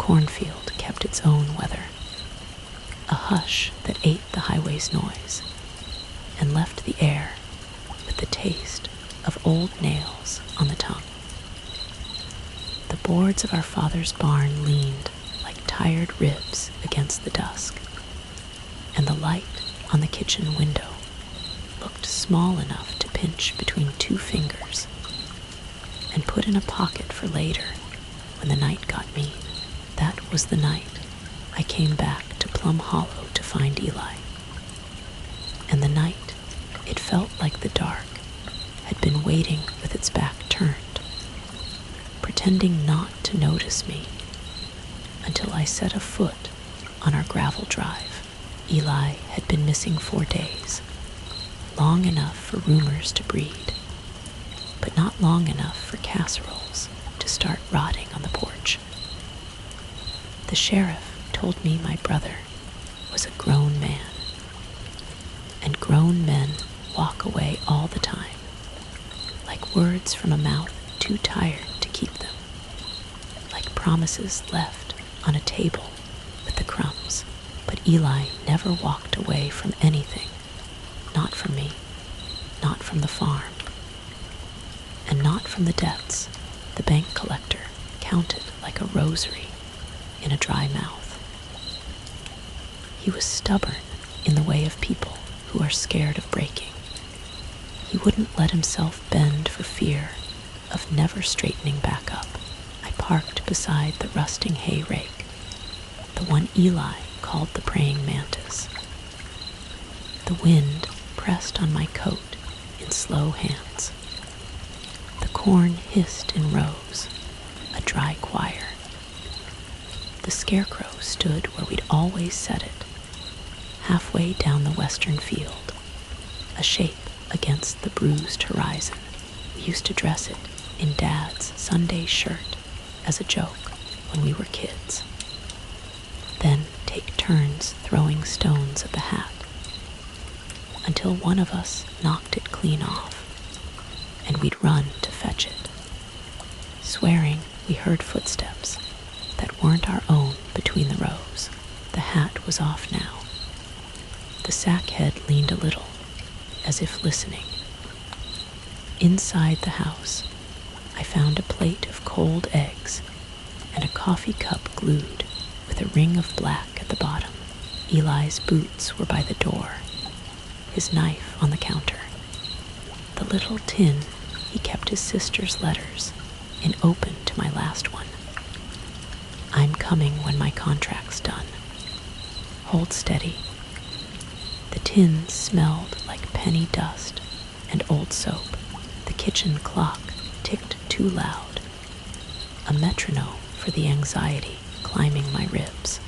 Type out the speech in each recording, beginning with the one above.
cornfield kept its own weather, a hush that ate the highway's noise and left the air with the taste of old nails on the tongue. The boards of our father's barn leaned like tired ribs against the dusk, and the light on the kitchen window looked small enough to pinch between two fingers and put in a pocket for later when the night got mean. That was the night I came back to Plum Hollow to find Eli. And the night, it felt like the dark had been waiting with its back turned, pretending not to notice me until I set a foot on our gravel drive. Eli had been missing 4 days, long enough for rumors to breed, but not long enough for casseroles to start rotting on the porch. The sheriff told me my brother was a grown man, and grown men walk away all the time, like words from a mouth too tired to keep them, like promises left on a table with the crumbs. But Eli never walked away from anything, not from me, not from the farm, and not from the debts the bank collector counted like a rosary in a dry mouth. He was stubborn in the way of people who are scared of breaking. He wouldn't let himself bend for fear of never straightening back up. I parked beside the rusting hay rake, the one Eli called the praying mantis. The wind pressed on my coat in slow hands. The corn hissed in rows, a dry choir. The scarecrow stood where we'd always set it, halfway down the western field, a shape against the bruised horizon. We used to dress it in Dad's Sunday shirt as a joke when we were kids, then take turns throwing stones at the hat until one of us knocked it clean off, and we'd run to fetch it, swearing we heard footsteps that weren't our own between the rows. The hat was off now. The sack head leaned a little, as if listening. Inside the house, I found a plate of cold eggs and a coffee cup glued with a ring of black at the bottom. Eli's boots were by the door, his knife on the counter. The little tin he kept his sister's letters in open to my last one. I'm coming when my contract's done. Hold steady. The tin smelled like penny dust and old soap. The kitchen clock ticked too loud, a metronome for the anxiety climbing my ribs.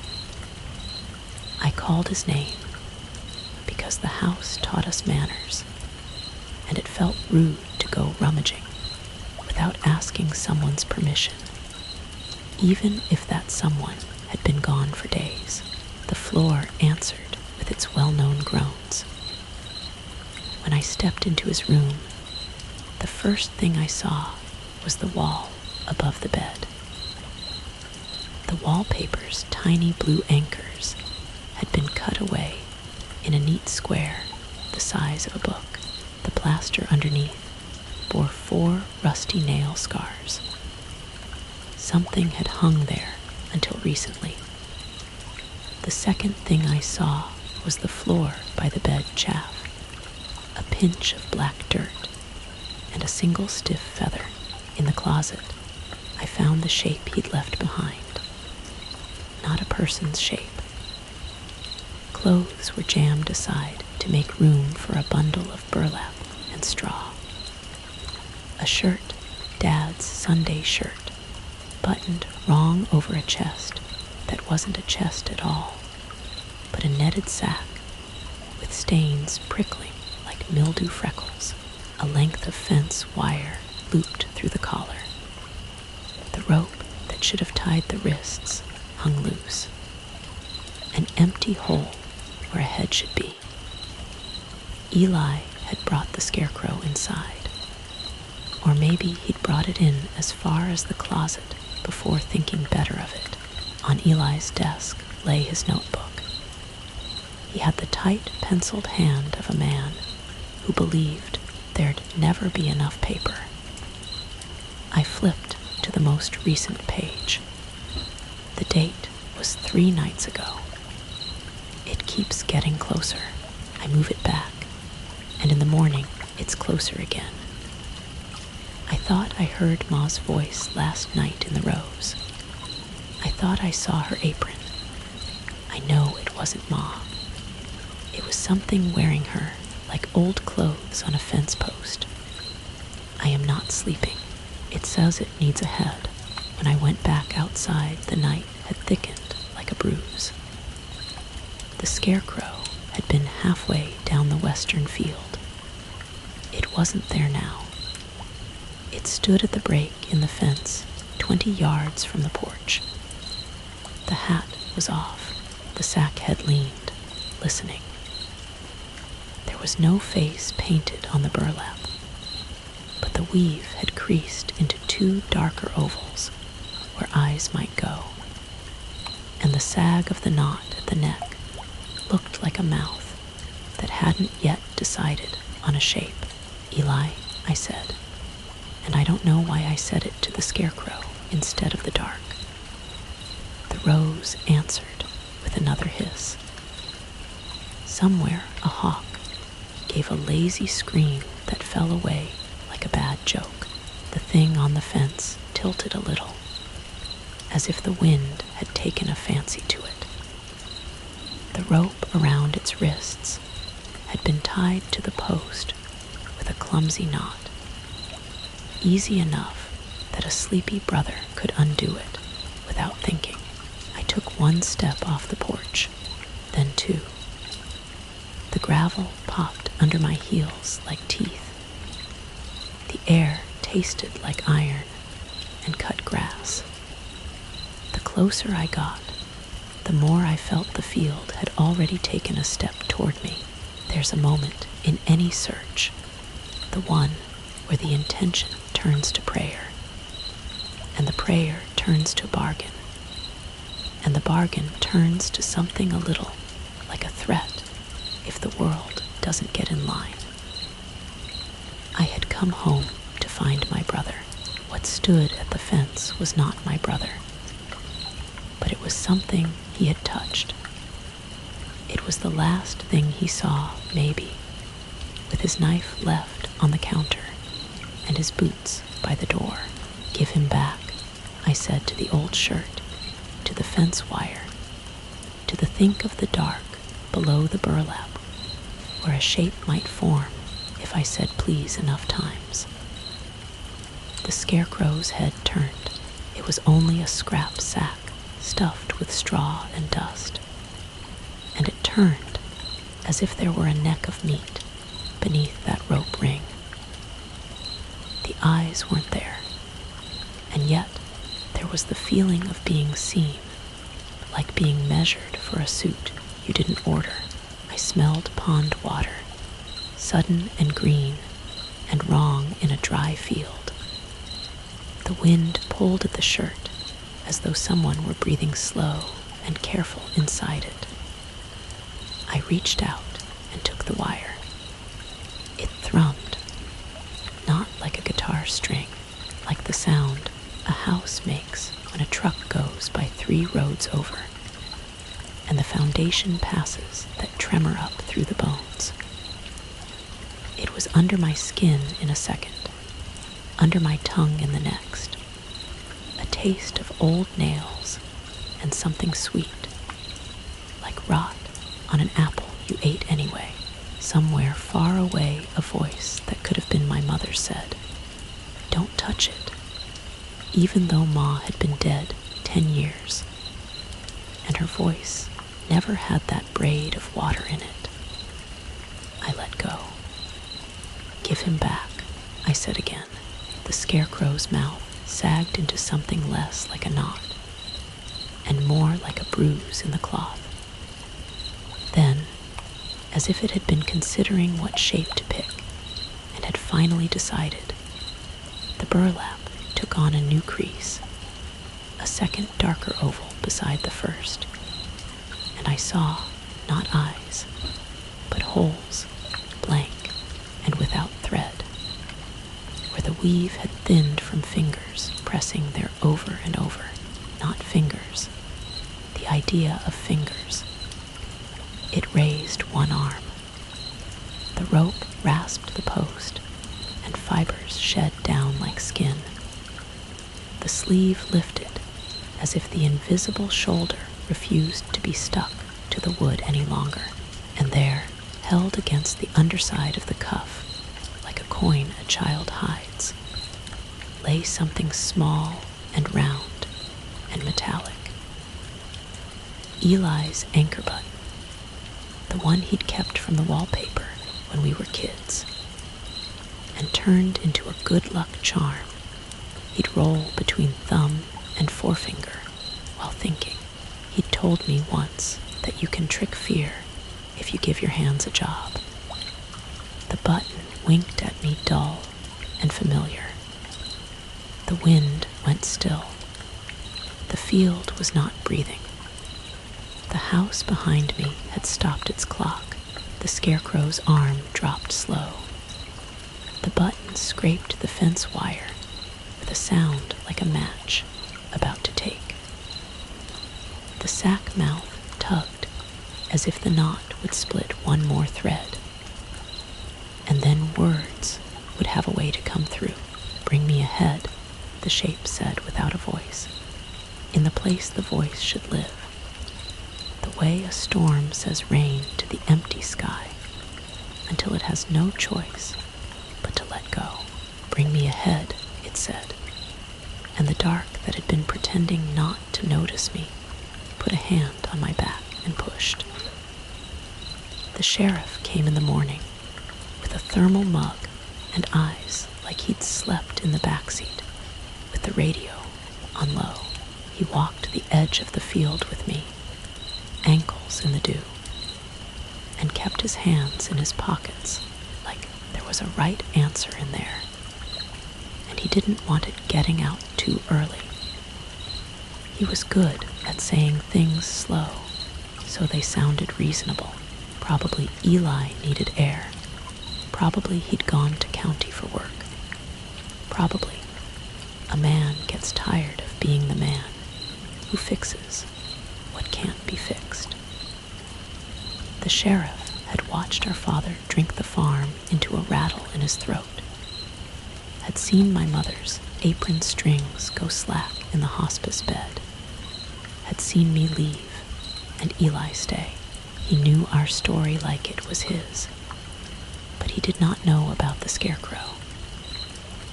I called his name because the house taught us manners, and it felt rude to go rummaging without asking someone's permission, even if that someone had been gone for days. The floor answered with its well-known groans. When I stepped into his room, the first thing I saw was the wall above the bed. The wallpaper's tiny blue anchors had been cut away in a neat square the size of a book. The plaster underneath bore 4 rusty nail scars. Something had hung there until recently. The second thing I saw was the floor by the bed chaff, a pinch of black dirt, and a single stiff feather. In the closet, I found the shape he'd left behind. Not a person's shape. Clothes were jammed aside to make room for a bundle of burlap and straw. A shirt, Dad's Sunday shirt, buttoned wrong over a chest that wasn't a chest at all, but a netted sack with stains prickling like mildew freckles. A length of fence wire looped through the collar. The rope that should have tied the wrists hung loose. An empty hole where a head should be. Eli had brought the scarecrow inside. Or maybe he'd brought it in as far as the closet before thinking better of it. On Eli's desk lay his notebook. He had the tight, penciled hand of a man who believed there'd never be enough paper. I flipped to the most recent page. The date was 3 nights ago. It keeps getting closer. I move it back, and in the morning, it's closer again. I thought I heard Ma's voice last night in the rose. I thought I saw her apron. I know it wasn't Ma. It was something wearing her like old clothes on a fence post. I am not sleeping. It says it needs a head. When I went back outside, the night had thickened like a bruise. The scarecrow had been halfway down the western field. It wasn't there now. It stood at the break in the fence, 20 yards from the porch. The hat was off. The sack had leaned, listening. There was no face painted on the burlap, but the weave had creased into 2 darker ovals where eyes might go, and the sag of the knot at the neck looked like a mouth that hadn't yet decided on a shape. Eli, I said, and I don't know why I said it to the scarecrow instead of the dark. The rose answered with another hiss. Somewhere a hawk gave a lazy scream that fell away like a bad joke. The thing on the fence tilted a little, as if the wind had taken a fancy to it. The rope around its wrists had been tied to the post with a clumsy knot, easy enough that a sleepy brother could undo it without thinking. I took 1 step off the porch, then 2. The gravel popped under my heels like teeth. The air tasted like iron and cut grass. The closer I got, the more I felt the field had already taken a step toward me. There's a moment in any search, the one where the intention turns to prayer, and the prayer turns to bargain, and the bargain turns to something a little like a threat if the world doesn't get in line. I had come home to find my brother. What stood at the fence was not my brother, but it was something he had touched. It was the last thing he saw, maybe, with his knife left on the counter and his boots by the door. Give him back, I said to the old shirt, to the fence wire, to the think of the dark below the burlap, where a shape might form if I said please enough times. The scarecrow's head turned. It was only a scrap sack stuffed with straw and dust, and it turned as if there were a neck of meat beneath that rope ring. The eyes weren't there, and yet there was the feeling of being seen, like being measured for a suit you didn't order. I smelled pond water, sudden and green, and wrong in a dry field. The wind pulled at the shirt as though someone were breathing slow and careful inside it. I reached out and took the wire. It thrummed, not like a guitar string, like the sound a house makes when a truck goes by 3 roads over, and the foundation passes that tremor up through the bones. It was under my skin in a second, under my tongue in the next, a taste of old nails and something sweet, like rot on an apple you ate anyway. Somewhere far away, a voice that could have been my mother said, "Don't touch it," even though Ma had been dead 10 years, and her voice never had that braid of water in it. I let go. "Give him back," I said again. The scarecrow's mouth sagged into something less like a knot, and more like a bruise in the cloth. Then, as if it had been considering what shape to pick, and had finally decided, the burlap took on a new crease, a second darker oval beside the first, and I saw not eyes, but holes, blank and without thread, where the weave had thinned from fingers pressing there over and over, not fingers, the idea of fingers. It raised one arm. The rope rasped the post, and fibers shed down like skin. The sleeve lifted, as if the invisible shoulder refused to be stuck to the wood any longer, and there, held against the underside of the cuff, like a coin a child hides, lay something small and round and metallic. Eli's anchor button, the one he'd kept from the wallpaper when we were kids, and turned into a good luck charm he'd roll between thumb and forefinger while thinking. He'd told me once that you can trick fear if you give your hands a job. The button winked at me dull and familiar. The wind went still. The field was not breathing. The house behind me had stopped its clock. The scarecrow's arm dropped slow. The button scraped the fence wire with a sound like a match about to take. The sack mouth tugged as if the knot would split one more thread. And then words would have a way to come through. Bring me ahead, the shape said without a voice, in the place the voice should live. The way a storm says rain to the empty sky, until it has no choice but to let go. Bring me ahead, it said, and the dark that had been pretending not to notice me put a hand on my back and pushed. The sheriff came in the morning with a thermal mug and eyes like he'd slept in the backseat with the radio on low. He walked the edge of the field with me, ankles in the dew, and kept his hands in his pockets like there was a right answer in there, and he didn't want it getting out too early. He was good at saying things slow, so they sounded reasonable. Probably Eli needed air. Probably he'd gone to county for work. Probably a man gets tired of being the man who fixes what can't be fixed. The sheriff had watched our father drink the farm into a rattle in his throat, had seen my mother's apron strings go slack in the hospice bed, had seen me leave and Eli stay. He knew our story like it was his, but he did not know about the scarecrow.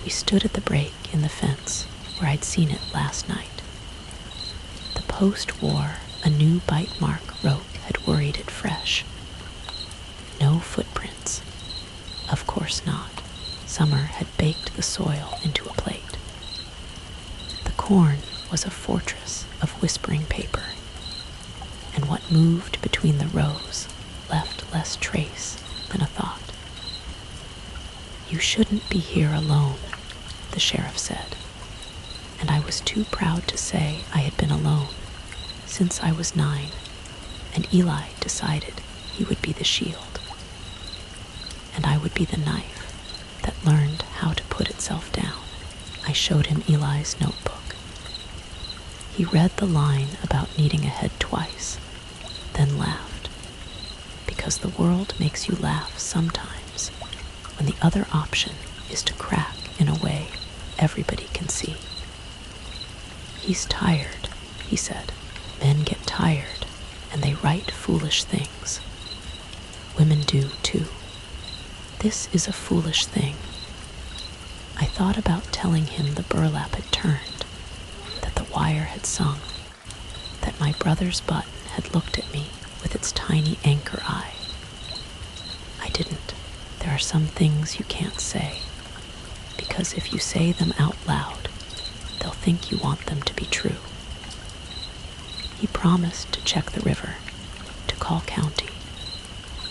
We stood at the break in the fence where I'd seen it last night. The post wore a new bite mark rope had worried it fresh. No footprints. Of course not. Summer had baked the soil into a plate. The corn was a fortress of whispering paper, and what moved between the rows left less trace than a thought. You shouldn't be here alone, the sheriff said, and I was too proud to say I had been alone since I was 9, and Eli decided he would be the shield, and I would be the knife that learned how to put itself down. I showed him Eli's notebook. He read the line about needing a head twice, then laughed, because the world makes you laugh sometimes when the other option is to crack in a way everybody can see. He's tired, he said. Men get tired, and they write foolish things. Women do, too. This is a foolish thing. I thought about telling him the burlap had turned, that the wire had sung, that my brother's button had looked at me with its tiny anchor eye. I didn't. There are some things you can't say, because if you say them out loud, they'll think you want them to be true. He promised to check the river, to call county,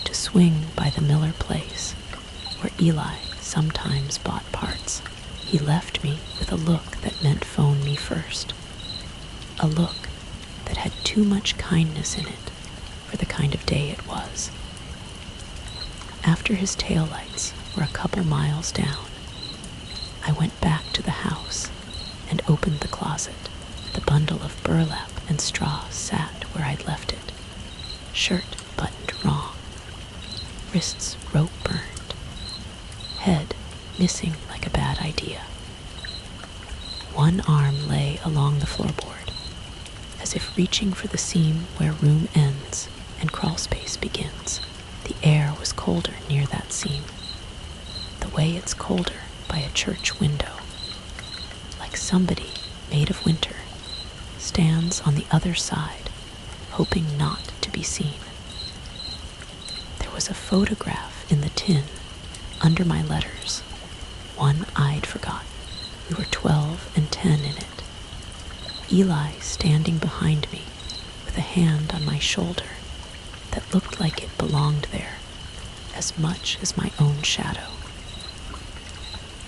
to swing by the Miller place, where Eli sometimes bought parts. He left me with a look that meant phone me first. a look that had too much kindness in it for the kind of day it was. After his taillights were a couple miles down, I went back to the house and opened the closet. The bundle of burlap and straw sat where I'd left it, shirt buttoned wrong, wrists rope burned, head missing like a bad idea. One arm lay along the floorboard, as if reaching for the seam where room ends and crawl space begins. The air was colder near that seam, the way it's colder by a church window, like somebody made of winter stands on the other side, hoping not to be seen. There was a photograph in the tin under my letters, one I'd forgotten. We were 12 and 10 in it. Eli standing behind me with a hand on my shoulder that looked like it belonged there as much as my own shadow.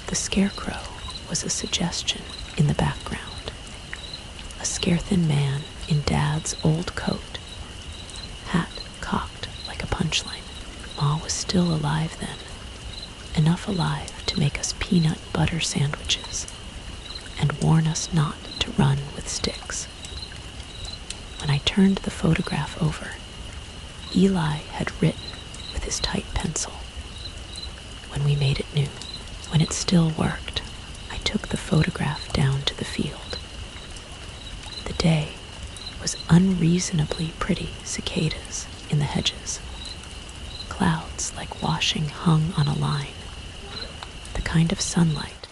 The scarecrow was a suggestion in the background. A scare-thin man in Dad's old coat, hat cocked like a punchline. Ma was still alive then, enough alive to make us peanut butter sandwiches and warn us not to run with sticks. When I turned the photograph over, Eli had written with his tight pencil. When we made it new, when it still worked, I took the photograph down to the field. The day was unreasonably pretty cicadas in the hedges, clouds like washing hung on a line, the kind of sunlight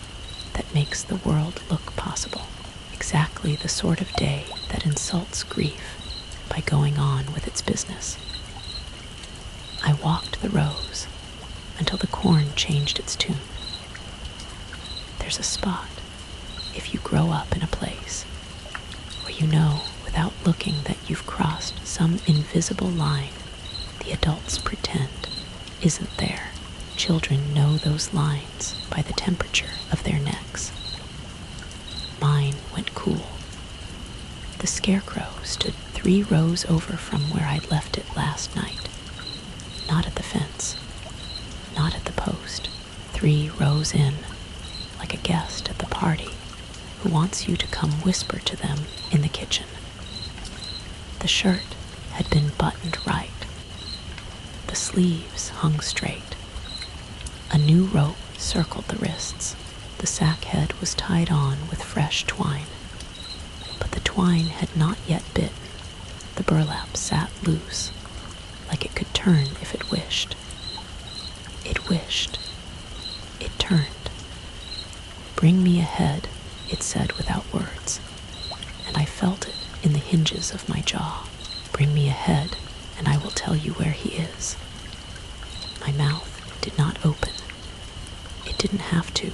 that makes the world look possible, exactly the sort of day that insults grief by going on with its business. I walked the rows until the corn changed its tune. There's a spot, if you grow up in a place, where you know without looking that you've crossed some invisible line the adults pretend isn't there. Children know those lines by the temperature of their necks. Mine went cool. The scarecrow stood 3 rows over from where I'd left it last night. Not at the fence, not at the post, 3 rows in, like a guest at the party who wants you to come whisper to them in the kitchen. The shirt had been buttoned right. The sleeves hung straight. A new rope circled the wrists. The sack head was tied on with fresh twine, but the twine had not yet bitten. The burlap sat loose, like it could turn if it wished. It wished. It turned. "Bring me a head," it said without words, and I felt it in the hinges of my jaw. "Bring me a head, and I will tell you where he is." My mouth did not open. It didn't have to.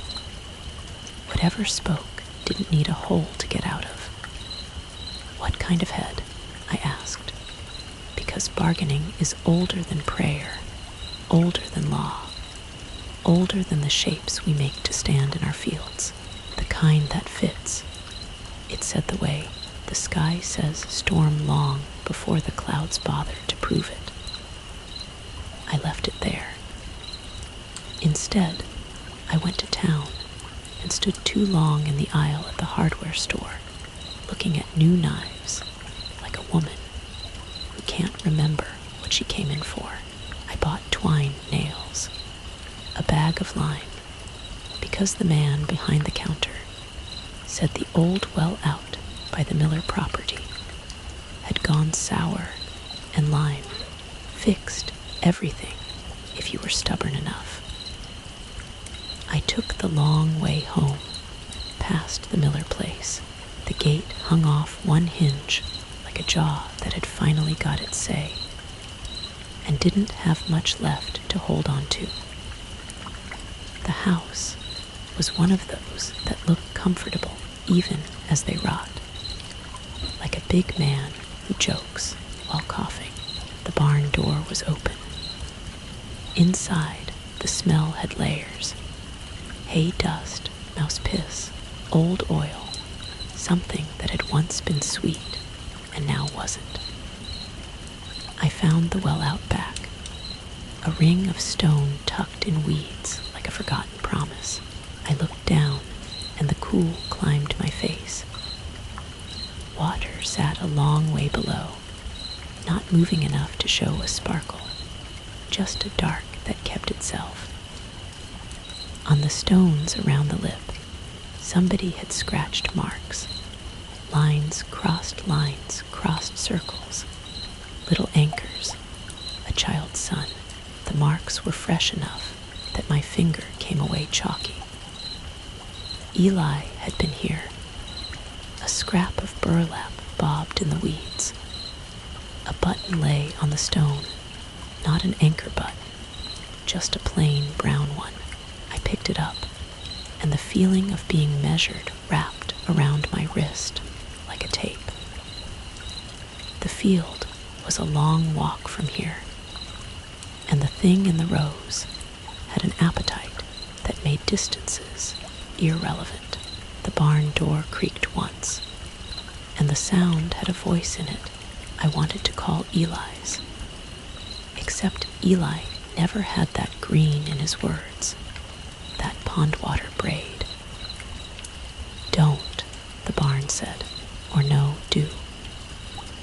Whatever spoke didn't need a hole to get out of. "What kind of head?" I asked, because bargaining is older than prayer, older than law, older than the shapes we make to stand in our fields. "The kind that fits," it said, the way the sky says storm long before the clouds bother to prove it. I left it there. Instead, I went to town and stood too long in the aisle at the hardware store, looking at new knives, like a woman who can't remember what she came in for. I bought twine nails, a bag of lime, because the man behind the counter said the old well out by the Miller property had gone sour, and lime fixed everything if you were stubborn enough. I took the long way home, past the Miller place. The gate hung off one hinge like a jaw that had finally got its say, and didn't have much left to hold on to. The house was one of those that look comfortable even as they rot, like a big man who jokes while coughing. The barn door was open. Inside, the smell had layers: hay dust, mouse piss, old oil, something that had once been sweet and now wasn't. I found the well out back, a ring of stone tucked in weeds like a forgotten promise. I looked down, and the cool climbed my face. Water sat a long way below, not moving enough to show a sparkle, just a dark that kept itself. On the stones around the lip, somebody had scratched marks. Lines, crossed circles, little anchors, a child's sun. The marks were fresh enough that my finger came away chalky. Eli had been here. A scrap of burlap bobbed in the weeds. A button lay on the stone, not an anchor button, just a plain brown one. I picked it up, and the feeling of being measured wrapped around my wrist like a tape. The field was a long walk from here, and the thing in the rows had an appetite that made distances irrelevant. The barn door creaked once, and the sound had a voice in it I wanted to call Eli's. Except Eli never had that green in his words, that pond water braid. "Don't," the barn said, or "No, do."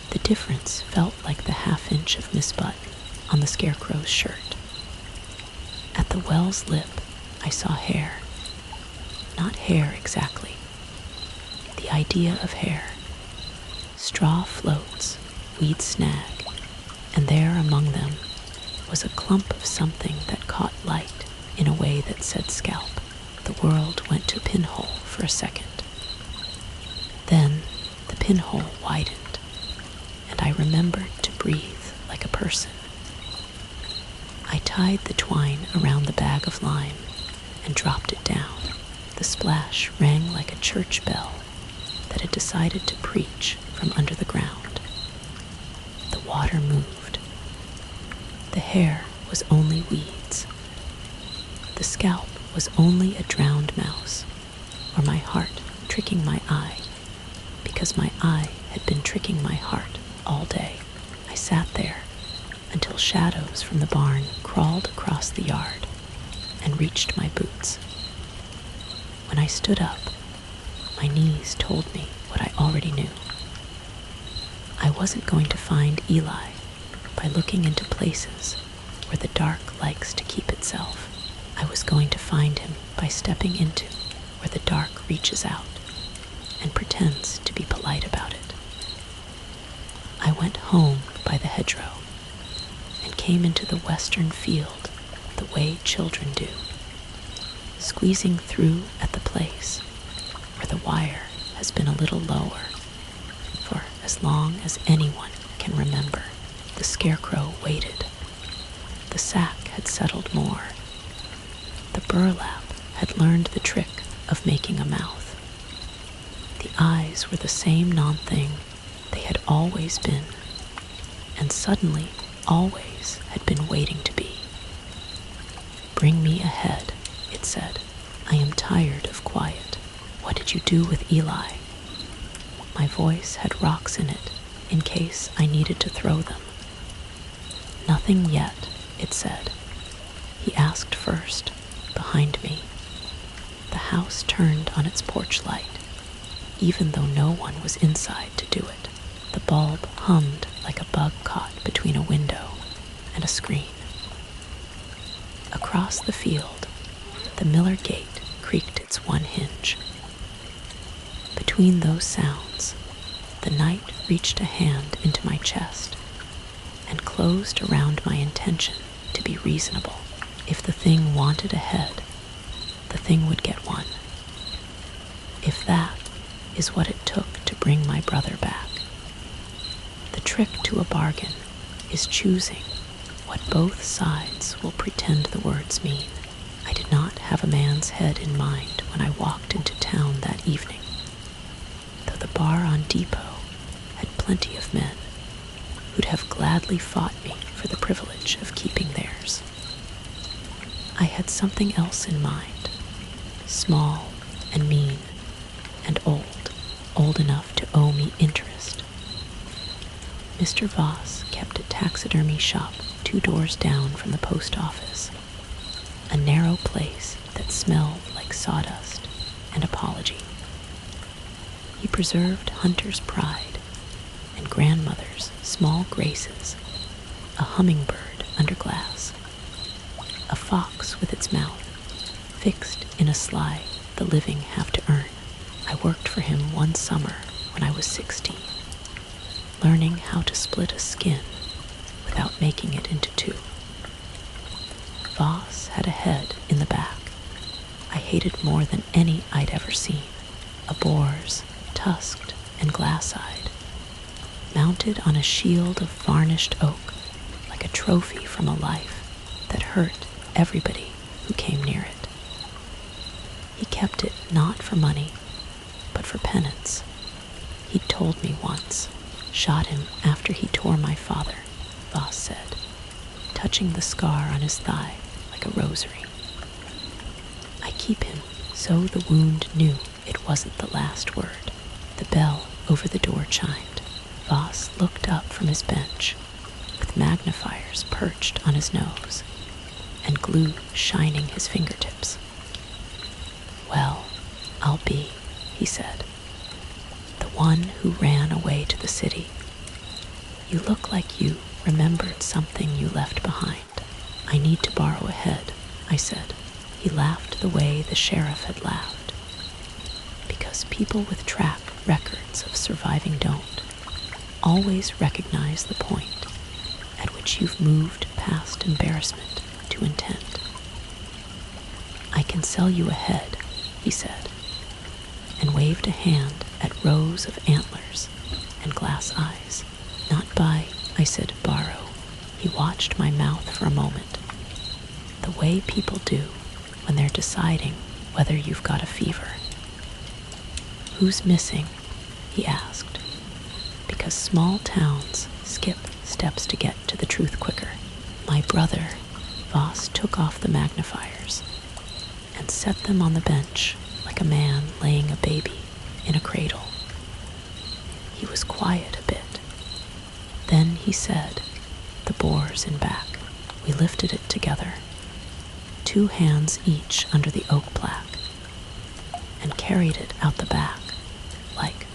The difference felt like the half-inch of misbutton on the scarecrow's shirt. At the well's lip, I saw hair. Not hair exactly. The idea of hair. Straw floats, weeds snag, and there among them was a clump of something that caught light in a way that said scalp. The world went to pinhole for a second. Then the pinhole widened, and I remembered to breathe like a person. I tied the twine around the bag of lime and dropped it down. The splash rang like a church bell that had decided to preach from under the ground. The water moved. The hair was only weeds. The scalp was only a drowned mouse, or my heart tricking my eye, because my eye had been tricking my heart all day. I sat there until shadows from the barn crawled across the yard and reached my boots. When I stood up, my knees told me what I already knew. I wasn't going to find Eli by looking into places where the dark likes to keep itself. I was going to find him by stepping into where the dark reaches out and pretends to be polite about it. I went home by the hedgerow and came into the western field the way children do, squeezing through at the place where the wire has been a little lower for as long as anyone can remember. The scarecrow waited. The sack had settled more. The burlap had learned the trick of making a mouth. The eyes were the same non-thing they had always been, and suddenly always had been waiting to be. "Bring me ahead," it said. "I am tired of quiet. What did you do with Eli?" My voice had rocks in it in case I needed to throw them. "Nothing yet," it said. He asked first, behind me. The house turned on its porch light, even though no one was inside to do it. The bulb hummed like a bug caught between a window and a screen. Across the field, the Miller gate creaked its one hinge. Between those sounds, the night reached a hand into my chest and closed around my intention to be reasonable. If the thing wanted a head, the thing would get one. If that is what it took to bring my brother back. The trick to a bargain is choosing what both sides will pretend the words mean. I did not have a man's head in mind when I walked into town that evening, though the bar on Depot had plenty of men who'd have gladly fought me for the privilege of keeping theirs. I had something else in mind, small and mean and old old enough to owe me interest. Mr. Voss kept a taxidermy shop 2 doors down from the post office, a narrow place that smelled like sawdust and apology. He preserved hunter's pride and grandmother's small graces, a hummingbird under glass, a fox with its mouth fixed in a slide the living have to earn. I worked for him one summer when I was 16, learning how to split a skin without making it into 2. Voss had a head in the back I hated more than any I'd ever seen, a boar's, tusked and glass-eyed, mounted on a shield of varnished oak like a trophy from a life that hurt everybody who came near it. He kept it not for money, but for penance. He'd told me once, shot him after he tore my father, Voss said, touching the scar on his thigh like a rosary. I keep him so the wound knew it wasn't the last word. The bell over the door chimed. Voss looked up from his bench, with magnifiers perched on his nose, and glue shining his fingertips. "Well, I'll be," he said, "the one who ran away to the city. You look like you remembered something you left behind." "I need to borrow a head," I said. He laughed the way the sheriff had laughed. "Because people with track records of surviving don't always recognize the point at which you've moved past embarrassment to intent. I can sell you a head," he said, and waved a hand at rows of antlers and glass eyes. "Not buy," I said, "borrow." He watched my mouth for a moment, the way people do when they're deciding whether you've got a fever. "Who's missing?" he asked, because small towns skip steps to get to the truth quicker. "My brother." Voss took off the magnifiers and set them on the bench like a man laying a baby in a cradle. He was quiet a bit. Then he said, "The boar's in back." We lifted it together, 2 hands each under the oak plaque, and carried it out the back like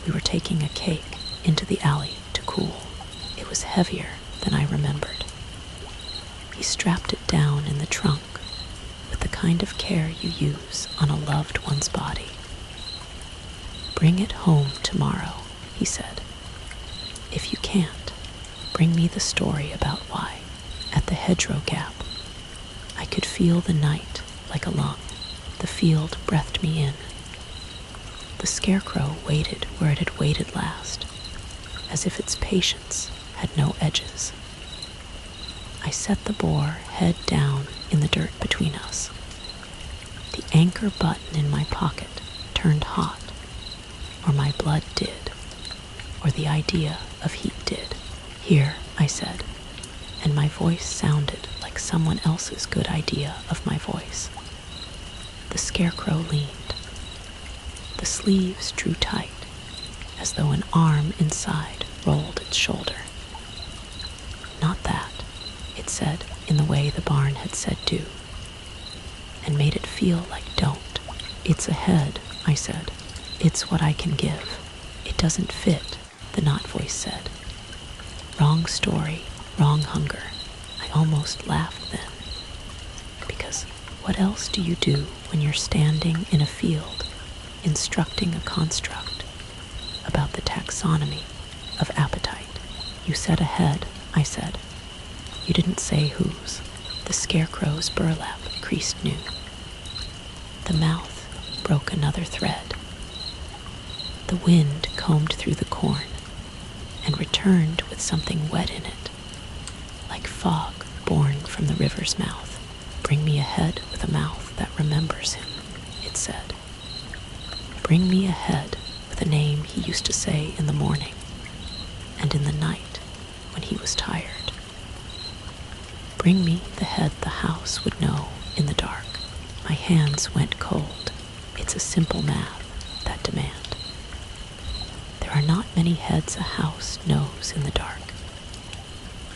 we were taking a cake into the alley to cool. It was heavier than I remembered. He strapped it down in the trunk with the kind of care you use on a loved one's body. "Bring it home tomorrow," he said. "If you can't, bring me the story about why." At the hedgerow gap, I could feel the night like a lung. The field breathed me in. The scarecrow waited where it had waited last, as if its patience had no edges. I set the boar head down in the dirt between us. The anchor button in my pocket turned hot, or my blood did, or the idea of heat did. "Here," I said, and my voice sounded like someone else's good idea of my voice. The scarecrow leaned. The sleeves drew tight, as though an arm inside rolled its shoulder. "Not that," it said in the way the barn had said do, and made it feel like don't. "It's a head," I said. "It's what I can give." "It doesn't fit," the knot voice said. Wrong story, wrong hunger. I almost laughed then, because what else do you do when you're standing in a field instructing a construct about the taxonomy of appetite? "You said a head," I said. "You didn't say whose." The scarecrow's burlap creased new. The mouth broke another thread. The wind combed through the corn and returned with something wet in it, like fog born from the river's mouth. "Bring me a head with a mouth that remembers him," it said. "Bring me a head with a name he used to say in the morning and in the night when he was tired. Bring me the head the house would know in the dark." My hands went cold. It's a simple math, that demand. There are not many heads a house knows in the dark.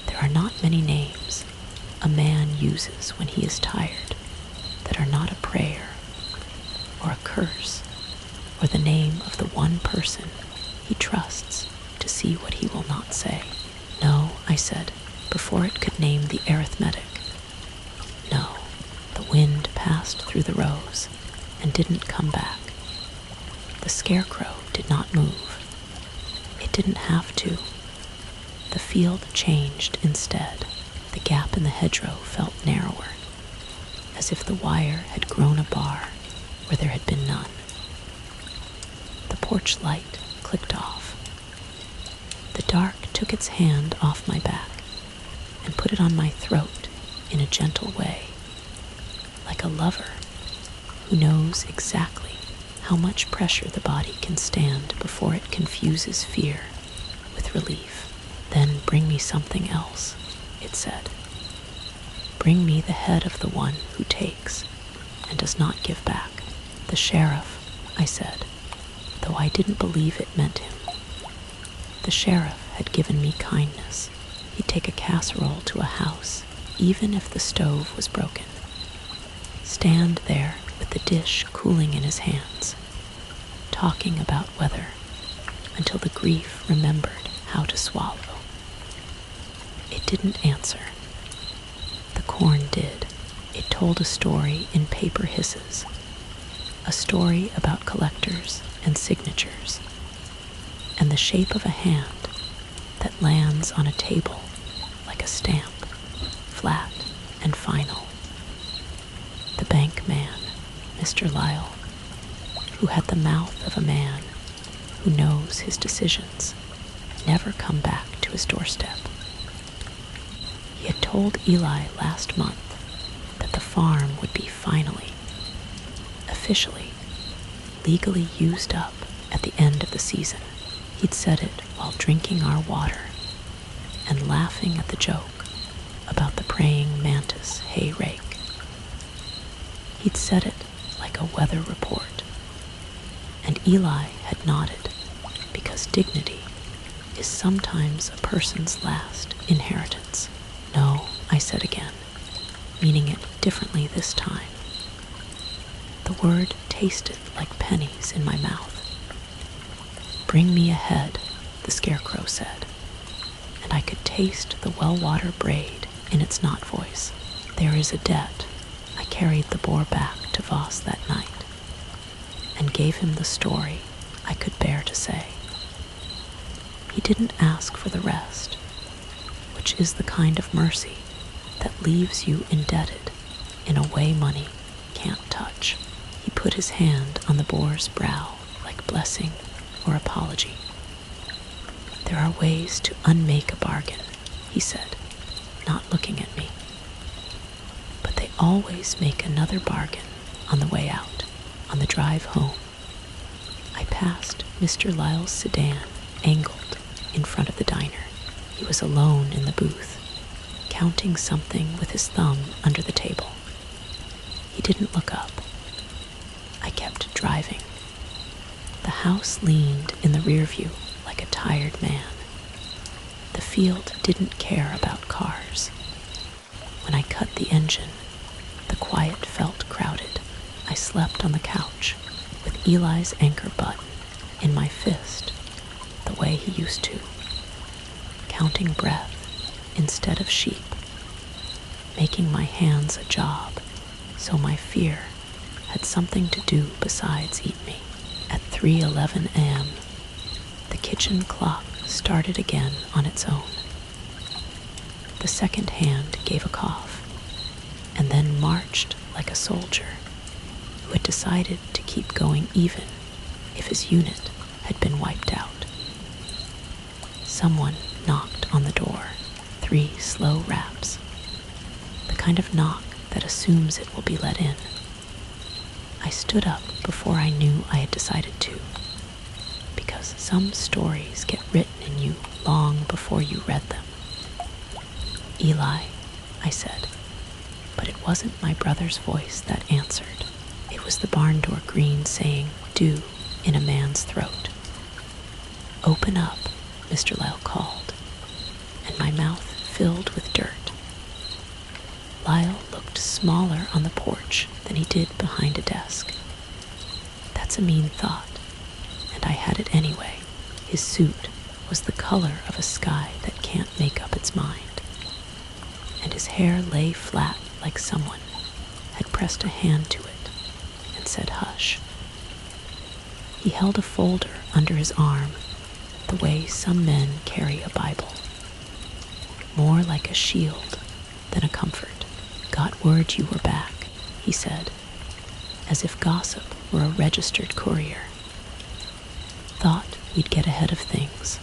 There are not many names a man uses when he is tired that are not a prayer or a curse or the name of the one person he trusts to see what he will not say. No, I said, before it could name the arithmetic. No, the wind passed through the rose and didn't come back. The scarecrow did not move. It didn't have to. The field changed instead. The gap in the hedgerow felt narrower, as if the wire had grown a bar where there had been none. The porch light clicked off. The dark took its hand off my back and put it on my throat in a gentle way, like a lover who knows exactly how much pressure the body can stand before it confuses fear with relief. Then bring me something else, it said. Bring me the head of the one who takes and does not give back. The sheriff, I said, though I didn't believe it meant him. The sheriff had given me kindness. He'd take a casserole to a house, even if the stove was broken. Stand there with the dish cooling in his hands, talking about weather until the grief remembered how to swallow. It didn't answer. The corn did. It told a story in paper hisses, a story about collectors and signatures, and the shape of a hand that lands on a table like a stamp, flat and final. The bank man, Mr. Lyle, who had the mouth of a man who knows his decisions never come back to his doorstep. He had told Eli last month that the farm would be finally, officially, legally used up at the end of the season. He'd said it while drinking our water and laughing at the joke about the praying mantis hay rake. He'd said it like a weather report, and Eli had nodded because dignity is sometimes a person's last inheritance. No, I said again, meaning it differently this time. The word tasted like pennies in my mouth. Bring me a head, the scarecrow said, and I could taste the well-water braid in its knot voice. There is a debt. I carried the boar back to Voss that night and gave him the story I could bear to say. He didn't ask for the rest, which is the kind of mercy that leaves you indebted in a way money can't touch. He put his hand on the boar's brow like blessing or apology. There are ways to unmake a bargain, he said, not looking at me. But they always make another bargain on the way out, on the drive home. I passed Mr. Lyle's sedan, angled in front of the diner. He was alone in the booth, counting something with his thumb under the table. He didn't look up. I kept driving. The house leaned in the rear view like a tired man. The field didn't care about cars. When I cut the engine, the quiet felt crowded. I slept on the couch with Eli's anchor button in my fist the way he used to, counting breath instead of sheep, making my hands a job so my fear had something to do besides eat me. At 3:11 a.m., the kitchen clock started again on its own. The second hand gave a cough, and then marched like a soldier who had decided to keep going even if his unit had been wiped out. Someone knocked on the door, 3 slow raps, the kind of knock that assumes it will be let in. I stood up before I knew I had decided to, because some stories get written in you long before you read them. Eli, I said, but it wasn't my brother's voice that answered. It was the barn door green saying, "do," in a man's throat. "Open up," Mr. Lyle called, and my mouth filled with dirt. Lyle looked smaller on the porch than he did behind a desk. That's a mean thought, and I had it anyway. His suit was the color of a sky that can't make up its mind, and his hair lay flat like someone had pressed a hand to it and said hush. He held a folder under his arm the way some men carry a Bible, more like a shield than a comfort. "Got word you were back," he said, as if gossip were a registered courier. "Thought we'd get ahead of things,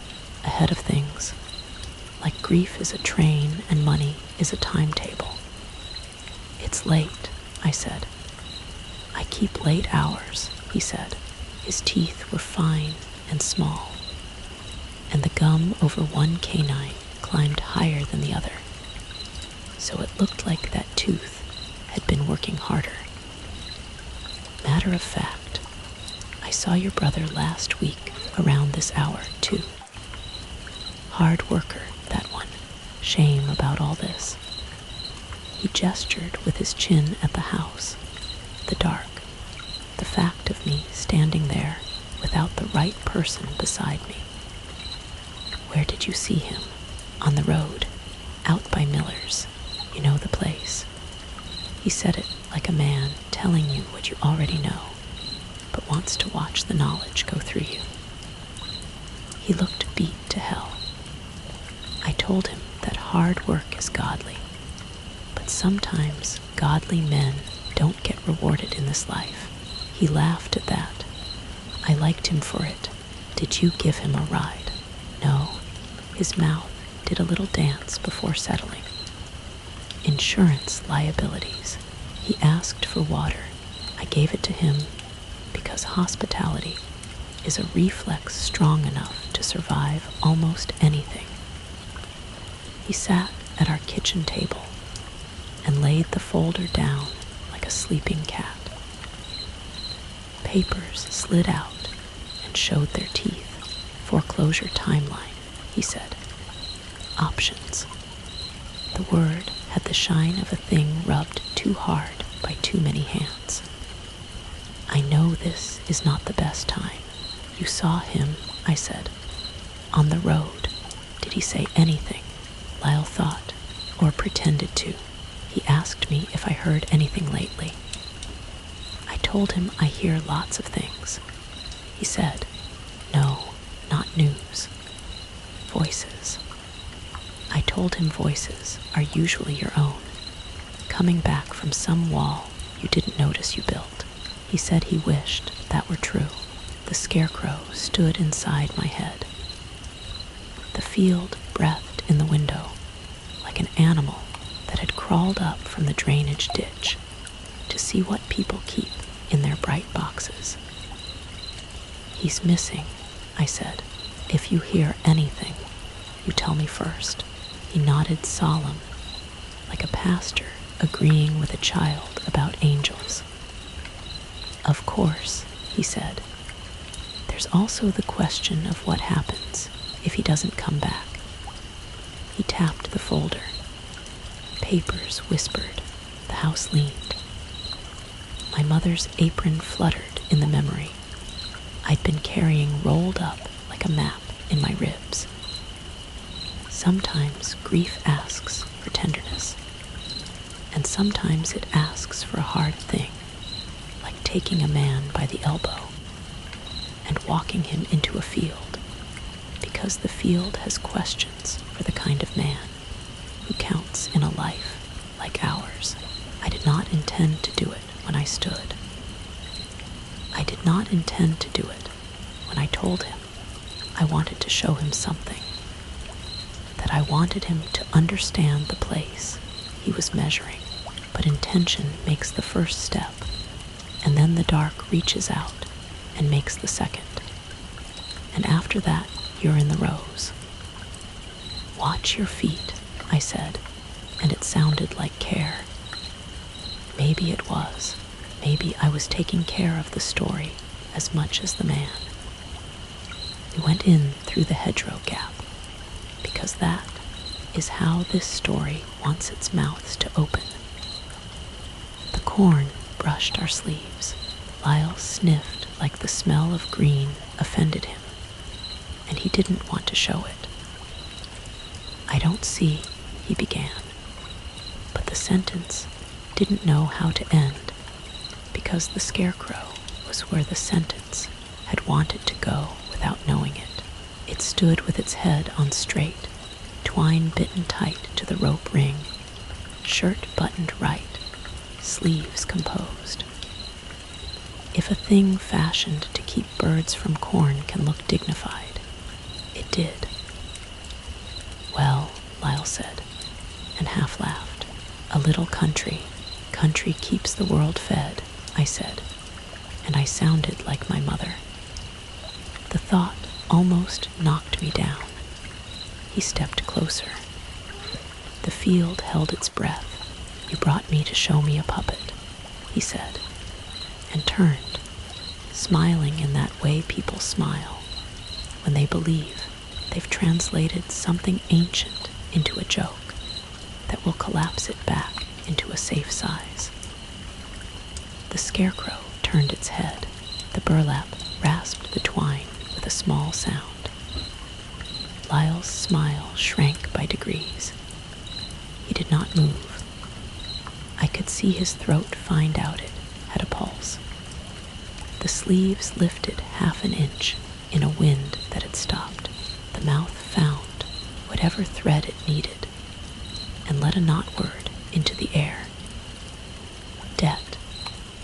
like grief is a train and money is a timetable." "It's late," I said. "I keep late hours," he said. His teeth were fine and small, and the gum over one canine climbed higher than the other, so it looked like that tooth had been working harder. "Matter of fact, I saw your brother last week around this hour, too. Hard worker, that one. Shame about all this." He gestured with his chin at the house, the dark, the fact of me standing there without the right person beside me. "Where did you see him?" "On the road, out by Miller's. You know the place." He said it like a man telling you what you already know, but wants to watch the knowledge go through you. He looked beat to hell. I told him that hard work is godly, but sometimes godly men don't get rewarded in this life. He laughed at that. I liked him for it. "Did you give him a ride?" "No." His mouth did a little dance before settling. "Insurance liabilities." He asked for water. I gave it to him because hospitality is a reflex strong enough to survive almost anything. He sat at our kitchen table and laid the folder down like a sleeping cat. Papers slid out and showed their teeth. "Foreclosure timeline," he said. "Options." The word had the shine of a thing rubbed too hard by too many hands. "I know this is not the best time. You saw him," I said, "on the road. Did he say anything?" Lyle thought, or pretended to. He asked me if I heard anything lately. I told him I hear lots of things. He said, "No, not news. Voices." I told him voices are usually your own, coming back from some wall you didn't notice you built. He said he wished that were true. The scarecrow stood inside my head. The field breathed in the window like an animal that had crawled up from the drainage ditch to see what people keep in their bright boxes. "He's missing," I said. "If you hear anything, you tell me first." He nodded solemn, like a pastor agreeing with a child about angels. "Of course," he said. "There's also the question of what happens if he doesn't come back." He tapped the folder. Papers whispered. The house leaned. My mother's apron fluttered in the memory. I'd been carrying rolled up like a map in my ribs. Sometimes grief asks for tenderness, and sometimes it asks for a hard thing, like taking a man by the elbow and walking him into a field, because the field has questions for the kind of man who counts in a life like ours. I did not intend to do it when I stood. I did not intend to do it when I told him I wanted to show him something, that I wanted him to understand the place he was measuring. But intention makes the first step, and then the dark reaches out and makes the second. And after that, you're in the rose. "Watch your feet," I said, and it sounded like care. Maybe it was. Maybe I was taking care of the story as much as the man. We went in through the hedgerow gap, because that is how this story wants its mouths to open. The corn brushed our sleeves. Lyle sniffed like the smell of green offended him, and he didn't want to show it. "I don't see," he began, but the sentence didn't know how to end, because the scarecrow was where the sentence had wanted to go without knowing it. It stood with its head on straight, twine bitten tight to the rope ring, shirt buttoned right, sleeves composed. If a thing fashioned to keep birds from corn can look dignified, it did. "Well," Lyle said, and half laughed. "A little country. Country keeps the world fed," I said, and I sounded like my mother. The thought almost knocked me down. He stepped closer. The field held its breath. "You brought me to show me a puppet," he said, and turned, smiling in that way people smile when they believe they've translated something ancient into a joke that will collapse it back into a safe size. The scarecrow turned its head. The burlap rasped the twine with a small sound. Lyle's smile shrank by degrees. He did not move. I could see his throat find out it had a pulse. The sleeves lifted half an inch in a wind that had stopped. The mouth found whatever thread it needed and let a knot word into the air. "Debt,"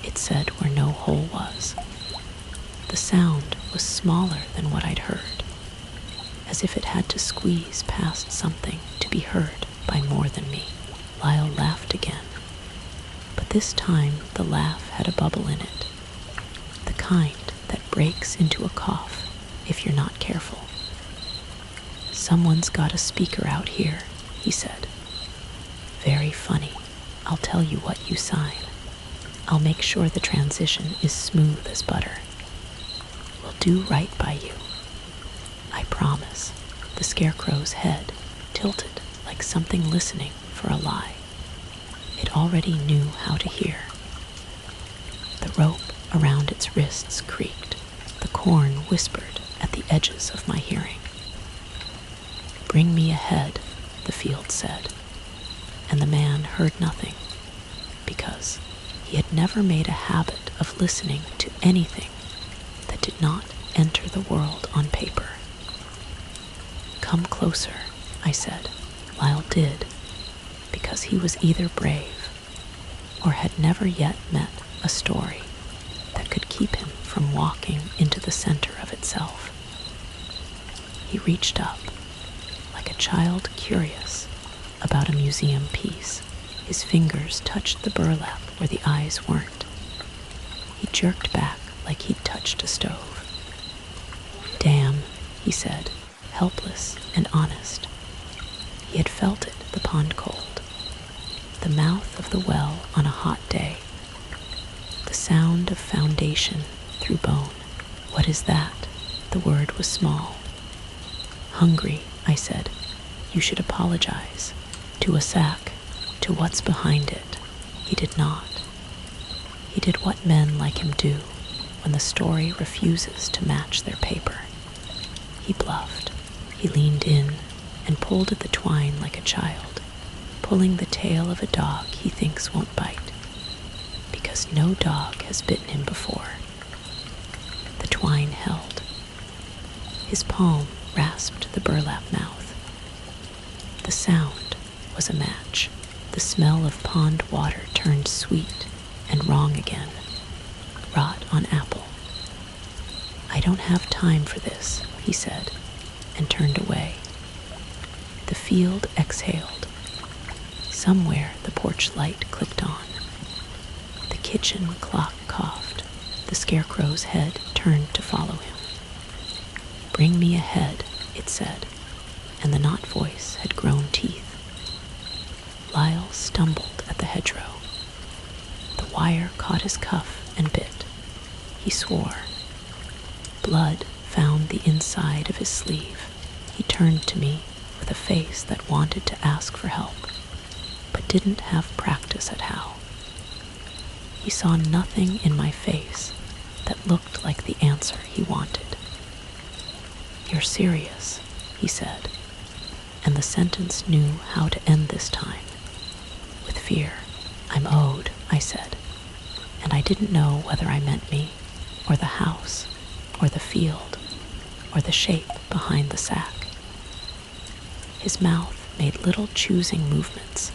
it said where no hole was. The sound was smaller than what I'd heard, as if it had to squeeze past something to be heard by more than me. Lyle laughed again, but this time the laugh had a bubble in it, the kind that breaks into a cough if you're not careful. "Someone's got a speaker out here," he said. "Very funny. I'll tell you what you sign. I'll make sure the transition is smooth as butter. We'll do right by you. I promise." The scarecrow's head tilted like something listening for a lie. It already knew how to hear. The rope around its wrists creaked. The corn whispered at the edges of my hearing. "Bring me ahead," the field said, and the man heard nothing, because he had never made a habit of listening to anything that did not enter the world on paper. "Come closer," I said. Lyle did, because he was either brave or had never yet met a story that could keep him from walking into the center of itself. He reached up, like a child curious about a museum piece. His fingers touched the burlap where the eyes weren't. He jerked back like he'd touched a stove. "Damn," he said, helpless and honest. He had felt it, the pond cold, the mouth of the well on a hot day, the sound of foundation through bone. "What is that?" The word was small. "Hungry," I said. "You should apologize to a sack, to what's behind it." He did not. He did what men like him do when the story refuses to match their paper. He bluffed. He leaned in and pulled at the twine like a child, pulling the tail of a dog he thinks won't bite, because no dog has bitten him before. The twine held. His palm rasped the burlap mouth. The sound was a match. The smell of pond water turned sweet and wrong again. Rot on apple. "I don't have time for this," he said, and turned away. The field exhaled. Somewhere the porch light clicked on. The kitchen clock coughed. The scarecrow's head turned to follow him. "Bring me ahead," it said, and the knot voice had grown teeth. Lyle stumbled at the hedgerow. The wire caught his cuff and bit. He swore. Blood found the inside to me with a face that wanted to ask for help, but didn't have practice at how. He saw nothing in my face that looked like the answer he wanted. "You're serious," he said, and the sentence knew how to end this time. With fear. "I'm owed," I said, and I didn't know whether I meant me, or the house, or the field, or the shape behind the sack. His mouth made little choosing movements,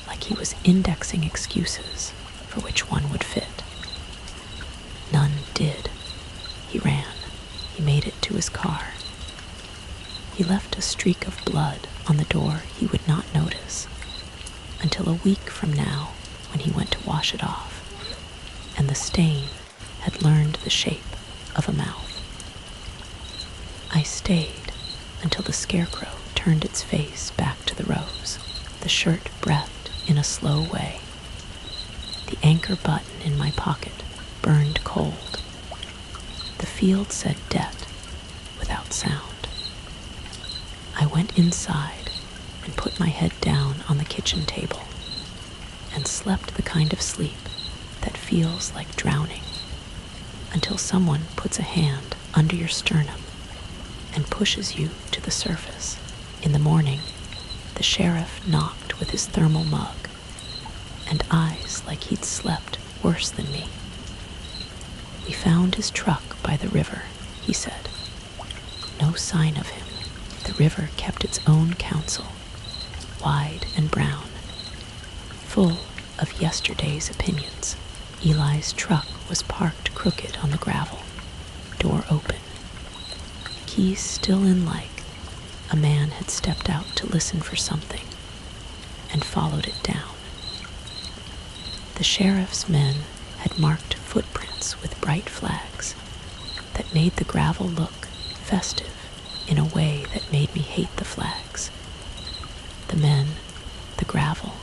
like he was indexing excuses for which one would fit. None did. He ran. He made it to his car. He left a streak of blood on the door he would not notice until a week from now when he went to wash it off, and the stain had learned the shape of a mouth. I stayed until the scarecrow turned its face back to the rose. The shirt breathed in a slow way. The anchor button in my pocket burned cold. The field said debt without sound. I went inside and put my head down on the kitchen table and slept the kind of sleep that feels like drowning until someone puts a hand under your sternum and pushes you to the surface. In the morning, the sheriff knocked with his thermal mug and eyes like he'd slept worse than me. "We found his truck by the river," he said. No sign of him. The river kept its own counsel, wide and brown, full of yesterday's opinions. Eli's truck was parked crooked on the gravel, door open. Keys still in like a man had stepped out to listen for something and followed it down. The sheriff's men had marked footprints with bright flags that made the gravel look festive in a way that made me hate the flags. The men, the gravel,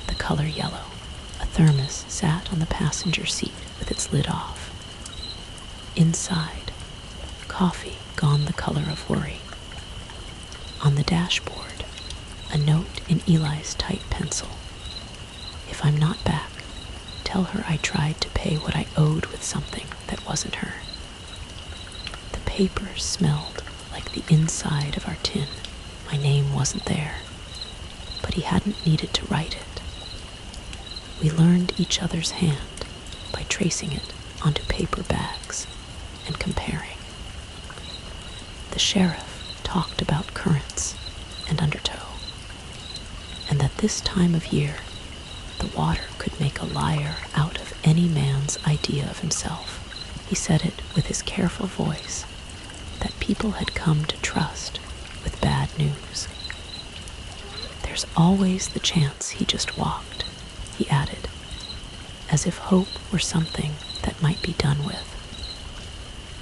the color yellow. A thermos sat on the passenger seat with its lid off. Inside, coffee gone the color of worry. On the dashboard, a note in Eli's tight pencil. "If I'm not back, tell her I tried to pay what I owed with something that wasn't her." The paper smelled like the inside of our tin. My name wasn't there, but he hadn't needed to write it. We learned each other's hand by tracing it onto paper bags and comparing. The sheriff talked about currents and undertow, and that this time of year the water could make a liar out of any man's idea of himself. He said it with his careful voice that people had come to trust with bad news. "There's always the chance he just walked," he added, as if hope were something that might be done with.